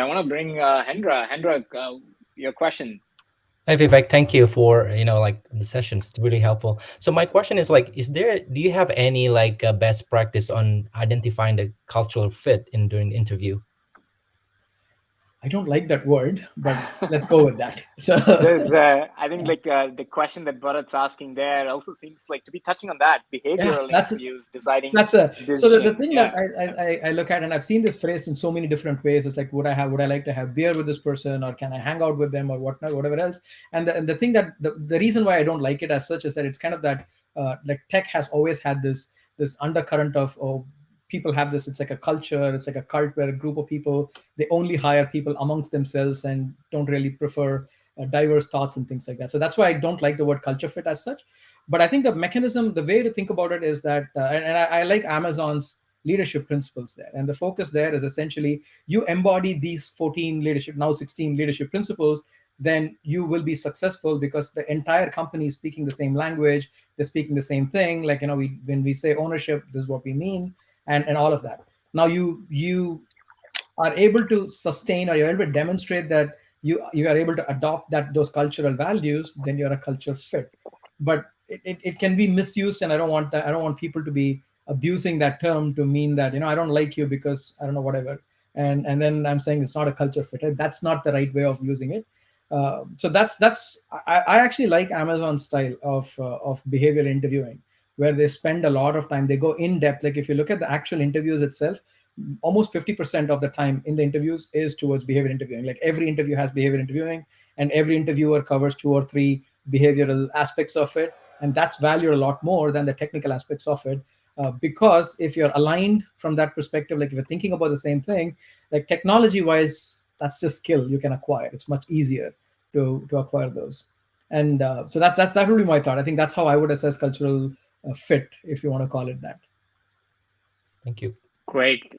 I want to bring Hendra. Hendra, your question. Hi Vivek, thank you for like the sessions. It's really helpful. So my question is like, do you have any like best practice on identifying the cultural fit in during the interview? I don't like that word, but let's go with that. So There's, I think, like the question that Bharat's asking there also seems like to be touching on that yeah, behavioral interviews, deciding that's a so the decision. thing that Yeah. I look at, and I've seen this phrased in so many different ways. It's like, would I like to have beer with this person, or can I hang out with them, or whatnot, whatever else. And the thing that the reason why I don't like it as such is that it's kind of that like tech has always had this undercurrent of, oh, people have this, it's like a culture, it's like a cult where a group of people, they only hire people amongst themselves and don't really prefer diverse thoughts and things like that. So that's why I don't like the word culture fit as such. But I think the mechanism, the way to think about it is that, and I like Amazon's leadership principles there. And the focus there is essentially, you embody these 14 leadership, now 16 leadership principles, then you will be successful because the entire company is speaking the same language, they're speaking the same thing. Like, when we say ownership, this is what we mean, and all of that. Now you are able to sustain, or you're able to demonstrate that you are able to adopt those cultural values, then you're a culture fit. But it can be misused, and I don't want that. I don't want people to be abusing that term to mean that, I don't like you because I don't know, whatever. And then I'm saying it's not a culture fit. That's not the right way of using it. So I actually like Amazon's style of behavioral interviewing, where they spend a lot of time, they go in depth. Like, if you look at the actual interviews itself, almost 50% of the time in the interviews is towards behavior interviewing. Like, every interview has behavior interviewing, and every interviewer covers two or three behavioral aspects of it, and that's valued a lot more than the technical aspects of it. Because if you're aligned from that perspective, like if you're thinking about the same thing, like technology wise, that's just skill you can acquire. It's much easier to acquire those. And so that would be my thought. I think that's how I would assess cultural fit, if you want to call it that. Thank you. Great.